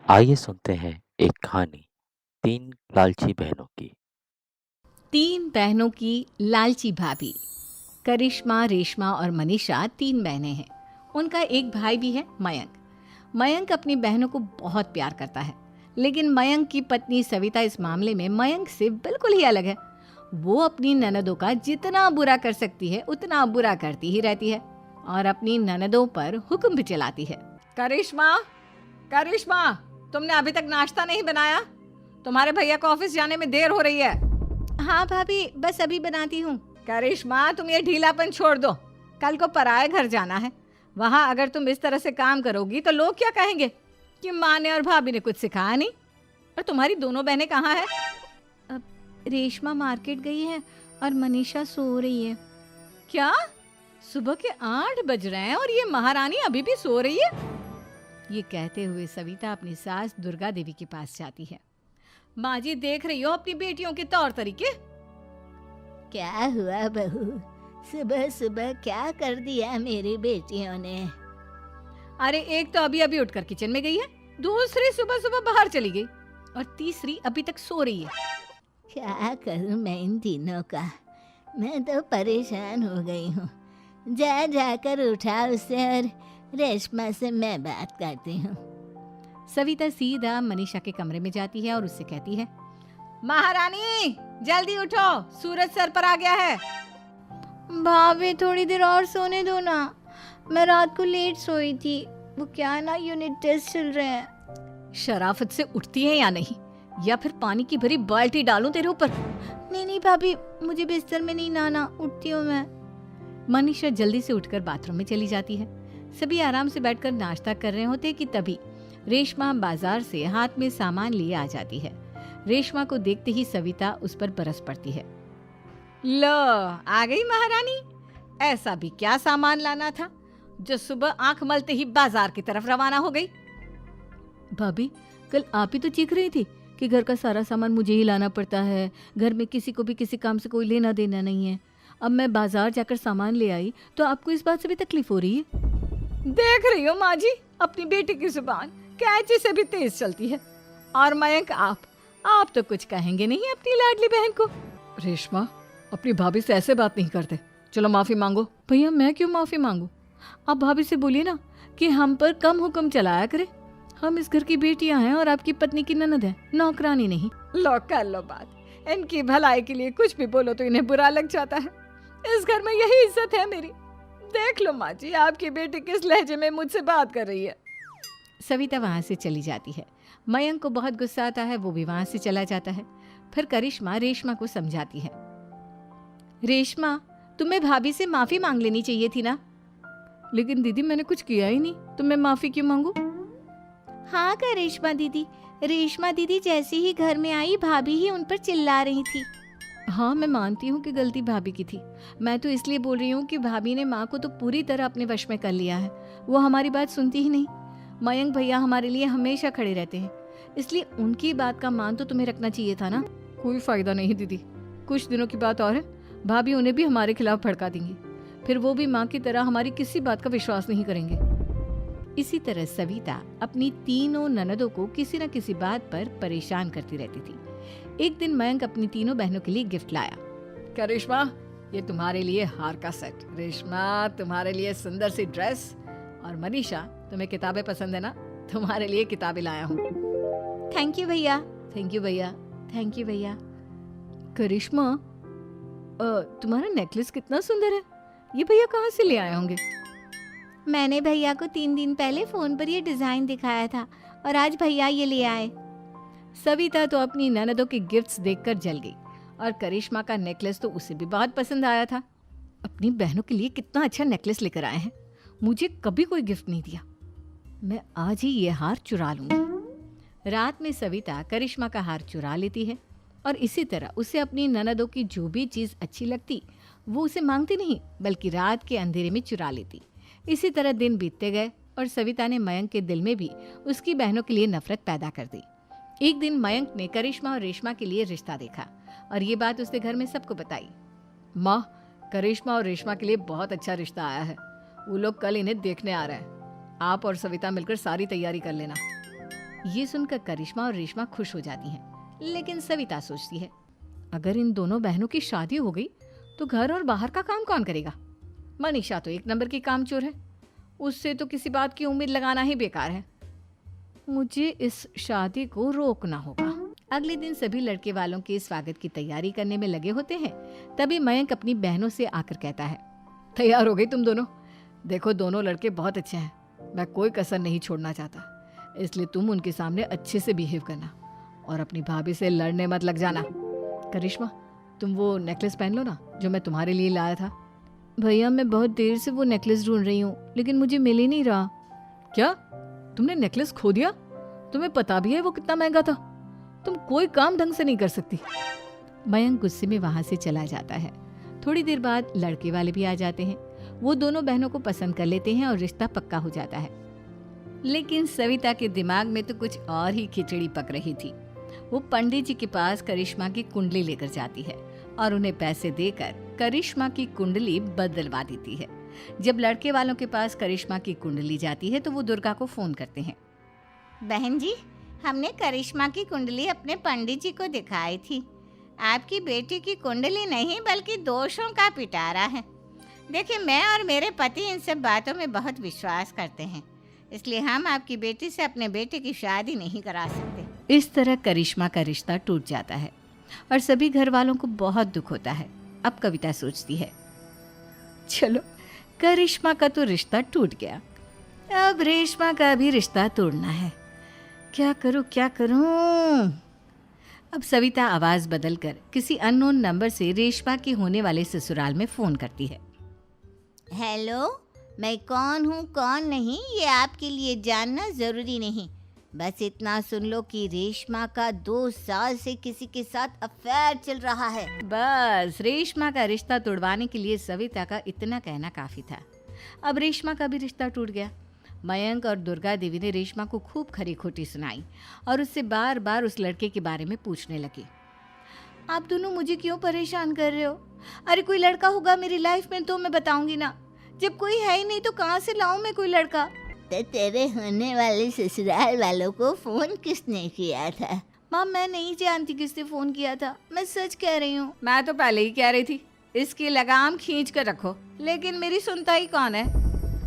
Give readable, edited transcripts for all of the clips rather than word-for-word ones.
आइए सुनते हैं एक कहानी तीन लालची बहनों की। तीन बहनों की लालची भाभी। करिश्मा, रेशमा और मनीषा तीन बहनें हैं। उनका एक भाई भी है, मयंक। मयंक अपनी बहनों को बहुत प्यार करता है, लेकिन मयंक की पत्नी सविता इस मामले में मयंक से बिल्कुल ही अलग है। वो अपनी ननदों का जितना बुरा कर सकती है उतना बुरा करती ही रहती है और अपनी ननदों पर हुक्म भी चलाती है। करिश्मा, करिश्मा, तुमने अभी तक नाश्ता नहीं बनाया? तुम्हारे भैया को ऑफिस जाने में देर हो रही है। हाँ भाभी, बस अभी बनाती हूँ। करिश्मा, तुम ये ढीलापन छोड़ दो। कल को पराए घर जाना है। वहाँ अगर तुम इस तरह से काम करोगी तो लोग क्या कहेंगे कि माँ ने और भाभी ने कुछ सिखाया नहीं। और तुम्हारी दोनों बहनें कहाँ हैं? अब रेशमा मार्केट गई है और मनीषा सो रही है। क्या? सुबह के 8 बज रहे हैं और ये महारानी अभी भी सो रही है? ये कहते हुए सविता अपनी सास दुर्गा देवी के पास जाती है। माँ जी, देख रही हो अपनी बेटियों के तौर तरीके? क्या हुआ बहू, सुबह सुबह क्या कर दिया मेरी बेटियों ने? अरे एक तो अभी अभी उठकर किचन में गई है, दूसरी सुबह सुबह बाहर चली गई और तीसरी अभी तक सो रही है। क्या करूं मैं इन तीनों का? मैं तो परेशान हो गई हूँ। जा जाकर उठा उसे और रेशमा से मैं बात करती हूँ। सविता सीधा मनीषा के कमरे में जाती है और उससे कहती है, महारानी जल्दी उठो, सूरज सर पर आ गया है। भाभी थोड़ी देर और सोने दो ना, मैं रात को लेट सोई थी। वो क्या ना, यूनिट टेस्ट चल रहे हैं। शराफत से उठती है या नहीं, या फिर पानी की भरी बाल्टी डालूं तेरे ऊपर? नहीं नहीं भाभी, मुझे बिस्तर में नहीं लाना, उठती हूँ मैं। मनीषा जल्दी से उठकर बाथरूम में चली जाती है। सभी आराम से बैठकर नाश्ता कर रहे होते कि तभी रेशमा बाजार से हाथ में सामान लिए आ जाती है। रेशमा को देखते ही सविता उस पर बरस पड़ती है। लो, आ गई महारानी। ऐसा भी क्या सामान लाना था जो सुबह आंख मलते ही बाजार की तरफ रवाना हो गई? भाभी, कल आप ही तो चीख रही थी कि घर का सारा सामान मुझे ही लाना पड़ता है, घर में किसी को भी किसी काम से कोई लेना देना नहीं है। अब मैं बाजार जाकर सामान ले आई तो आपको इस बात से भी तकलीफ हो रही है? देख रही हो माँ जी, अपनी बेटी की जुबान कैंची से भी तेज चलती है। और मयंक, आप तो कुछ कहेंगे नहीं अपनी लाडली बहन को? रेशमा, अपनी भाभी से ऐसे बात नहीं करते। चलो माफी मांगो। भैया, मैं क्यों माफी मांगू? आप भाभी से बोलिए ना कि हम पर कम हुक्म चलाया करे। हम इस घर की बेटियां हैं और आपकी पत्नी की ननद है, नौकरानी नहीं। लो कर लो बात। इनकी भलाई के लिए कुछ भी बोलो तो इन्हें बुरा लग जाता है। इस घर में यही इज्जत है मेरी। देख लो माँ जी, आपकी बेटी किस लहजे में मुझसे बात कर रही है। सविता वहां से चली जाती है। मयंक को बहुत गुस्सा आता है, वो भी वहां से चला जाता है। फिर करिश्मा रेशमा को समझाती है, रेशमा, तुम्हें भाभी से माफी मांग लेनी चाहिए थी ना। लेकिन दीदी, मैंने कुछ किया ही नहीं तो मैं माफी क्यों मांगू? हाँ करिश्मा दीदी, रेशमा दीदी जैसे ही घर में आई भाभी ही उन पर चिल्ला रही थी। हाँ, मैं मानती हूँ कि गलती भाभी की थी। मैं तो इसलिए बोल रही हूँ कि भाभी ने माँ को तो पूरी तरह अपने वश में कर लिया है। वो हमारी बात सुनती ही नहीं। मयंक भैया हमारे लिए हमेशा खड़े रहते हैं, इसलिए उनकी बात का मान तो तुम्हें रखना चाहिए था ना। कोई फायदा नहीं दीदी, कुछ दिनों की बात और है, भाभी उन्हें भी हमारे खिलाफ भड़का देंगी। फिर वो भी माँ की तरह हमारी किसी बात का विश्वास नहीं करेंगे। इसी तरह सविता अपनी तीनों ननदों को किसी न किसी बात पर परेशान करती रहती थी। एक दिन मयंक अपनी तीनों बहनों के लिए गिफ्ट लाया। करिश्मा, ये तुम्हारे लिए हार का सेट। रेशमा, तुम्हारे लिए सुंदर सी ड्रेस। और मनीषा, तुम्हें किताबें पसंद है ना, तुम्हारे लिए किताबें लाया हूँ। थैंक यू भैया। थैंक यू भैया। थैंक यू भैया। करिश्मा, तुम्हारा नेकलेस कितना सुंदर है। ये भैया कहाँ से ले आए होंगे? मैंने भैया को 3 दिन पहले फोन पर ये डिजाइन दिखाया था और आज भैया ये ले आए। सविता तो अपनी ननदों के गिफ्ट्स देखकर जल गई और करिश्मा का नेकलेस तो उसे भी बहुत पसंद आया था। अपनी बहनों के लिए कितना अच्छा नेकलेस लेकर आए हैं, मुझे कभी कोई गिफ्ट नहीं दिया। मैं आज ही ये हार चुरा लूंगी। रात में सविता करिश्मा का हार चुरा लेती है और इसी तरह उसे अपनी ननदों की जो भी चीज़ अच्छी लगती वो उसे मांगती नहीं, बल्कि रात के अंधेरे में चुरा लेती। इसी तरह दिन बीतते गए और सविता ने मयंक के दिल में भी उसकी बहनों के लिए नफरत पैदा कर दी। एक दिन मयंक ने करिश्मा और रेशमा के लिए रिश्ता देखा और ये बात उसने घर में सबको बताई। माँ, करिश्मा और रेशमा के लिए बहुत अच्छा रिश्ता आया है। वो लोग कल इन्हें देखने आ रहे हैं। आप और सविता मिलकर सारी तैयारी कर लेना। ये सुनकर करिश्मा और रेशमा खुश हो जाती हैं, लेकिन सविता सोचती है अगर इन दोनों बहनों की शादी हो गई तो घर और बाहर का काम कौन करेगा। मनीषा तो एक नंबर की कामचोर है, उससे तो किसी बात की उम्मीद लगाना ही बेकार है। मुझे इस शादी को रोकना होगा। अगले दिन सभी लड़के वालों के स्वागत की तैयारी करने में लगे होते हैं। तभी मयंक अपनी बहनों से आकर कहता है, तैयार हो गई तुम दोनों? देखो दोनों लड़के बहुत अच्छे हैं, मैं कोई कसर नहीं छोड़ना चाहता, इसलिए तुम उनके सामने अच्छे से बिहेव करना और अपनी भाभी से लड़ने मत लग जाना। करिश्मा, तुम वो नेकलेस पहन लो ना जो मैं तुम्हारे लिए लाया था। भैया मैं बहुत देर से वो नेकलेस ढूंढ रही हूँ, लेकिन मुझे मिल ही नहीं रहा। क्या तुमने नेकलेस खो दिया? तुम्हें पता भी है वो कितना महंगा था? तुम कोई काम ढंग से नहीं कर सकती। मयंक गुस्से में वहां से चला जाता है। थोड़ी देर बाद लड़के वाले भी आ जाते हैं। वो दोनों बहनों को पसंद कर लेते हैं और रिश्ता पक्का हो जाता है। लेकिन सविता के दिमाग में तो कुछ और ही खिचड़ी पक रही थी। वो पंडित जी के पास करिश्मा की कुंडली लेकर जाती है और उन्हें पैसे देकर करिश्मा की कुंडली बदलवा देती है। जब लड़के वालों के पास करिश्मा की कुंडली जाती है तो वो दुर्गा को फोन करते हैं। बहन जी, हमने करिश्मा की कुंडली अपने पंडित जी को दिखाई थी। आपकी बेटी की कुंडली नहीं बल्कि दोषों का पिटारा है। देखिए, मैं और मेरे पति इन सब बातों में बहुत विश्वास करते हैं, इसलिए हम आपकी बेटी से अपने बेटे की शादी नहीं करा सकते। इस तरह करिश्मा का रिश्ता टूट जाता है और सभी घर वालों को बहुत दुख होता है। अब कविता सोचती है, चलो करिश्मा का तो रिश्ता टूट गया, अब रेशमा का भी रिश्ता तोड़ना है। क्या करूं? अब सविता आवाज बदलकर किसी अननोन नंबर से रेशमा के होने वाले ससुराल में फोन करती है। हेलो, मैं कौन हूँ कौन नहीं ये आपके लिए जानना ज़रूरी नहीं, बस इतना सुन लो कि रेशमा का 2 साल से किसी के साथ अफेयर चल रहा है। बस रेशमा का रिश्ता तोड़वाने के लिए सविता का इतना कहना काफी था। अब रेशमा का भी रिश्ता टूट गया। मयंक और दुर्गा देवी ने रेशमा को खूब खरी खोटी सुनाई और उससे बार बार उस लड़के के बारे में पूछने लगी। आप दोनों मुझे क्यों परेशान कर रहे हो? अरे कोई लड़का होगा मेरी लाइफ में तो मैं बताऊंगी ना, जब कोई है ही नहीं तो कहाँ से लाऊं मैं कोई लड़का? तो तेरे होने वाले ससुराल वालों को फोन किसने किया था? माँ मैं नहीं जानती किसने फोन किया था, मैं सच कह रही हूँ। मैं तो पहले ही कह रही थी इसकी लगाम खींच कर रखो, लेकिन मेरी सुनता ही कौन है।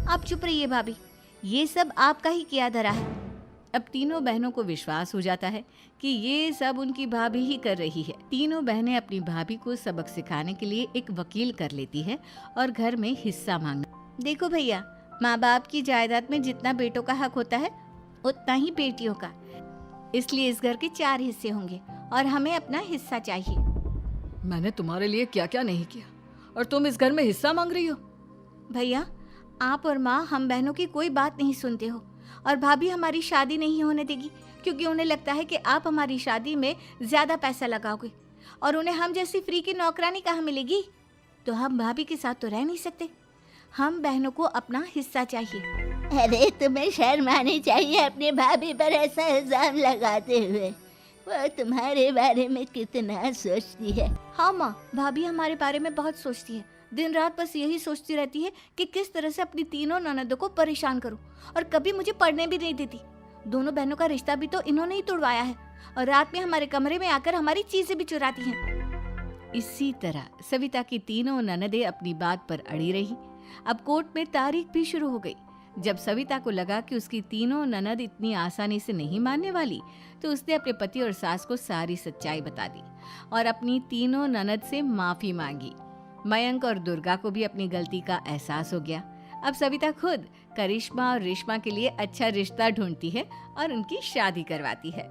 आप चुप रहिए भाभी, ये सब आपका ही किया धरा है। अब तीनों बहनों को विश्वास हो जाता है कि ये सब उनकी भाभी ही कर रही है। तीनों बहनें अपनी भाभी को सबक सिखाने के लिए एक वकील कर लेती है और घर में हिस्सा मांगना। देखो भैया, माँ बाप की जायदाद में जितना बेटों का हक होता है उतना ही बेटियों का, इसलिए इस घर के 4 हिस्से होंगे और हमें अपना हिस्सा चाहिए। मैंने तुम्हारे लिए क्या क्या नहीं किया और तुम इस घर में हिस्सा मांग रही हो? भैया, आप और माँ हम बहनों की कोई बात नहीं सुनते हो और भाभी हमारी शादी नहीं होने देगी क्योंकि उन्हें लगता है कि आप हमारी शादी में ज्यादा पैसा लगाओगे और उन्हें हम जैसी फ्री की नौकरानी कहाँ मिलेगी। तो हम भाभी के साथ तो रह नहीं सकते, हम बहनों को अपना हिस्सा चाहिए। अरे तुम्हें शर्म आनी चाहिए अपनी भाभी पर ऐसा इल्जाम लगाते हुए। वो तुम्हारे बारे में कितना सोचती है। हाँ माँ, भाभी हमारे बारे में बहुत सोचती है, दिन रात बस यही सोचती रहती है कि किस तरह से अपनी तीनों ननदों को परेशान करूं और कभी मुझे पढ़ने भी नहीं देती। दोनों बहनों का रिश्ता भी तो इन्होंने ही तोड़वाया है और रात में हमारे कमरे में आकर हमारी चीजें भी चुराती हैं। इसी तरह सविता की तीनों ननदें अपनी बात पर अड़ी रही। अब कोर्ट में तारीख भी शुरू हो गई। जब सविता को लगा कि उसकी तीनों ननद इतनी आसानी से नहीं मानने वाली, तो उसने अपने पति और सास को सारी सच्चाई बता दी और अपनी तीनों ननद से माफी मांगी। मयंक और दुर्गा को भी अपनी गलती का एहसास हो गया। अब सविता खुद करिश्मा और रेशमा के लिए अच्छा रिश्ता ढूंढती है और उनकी शादी करवाती है।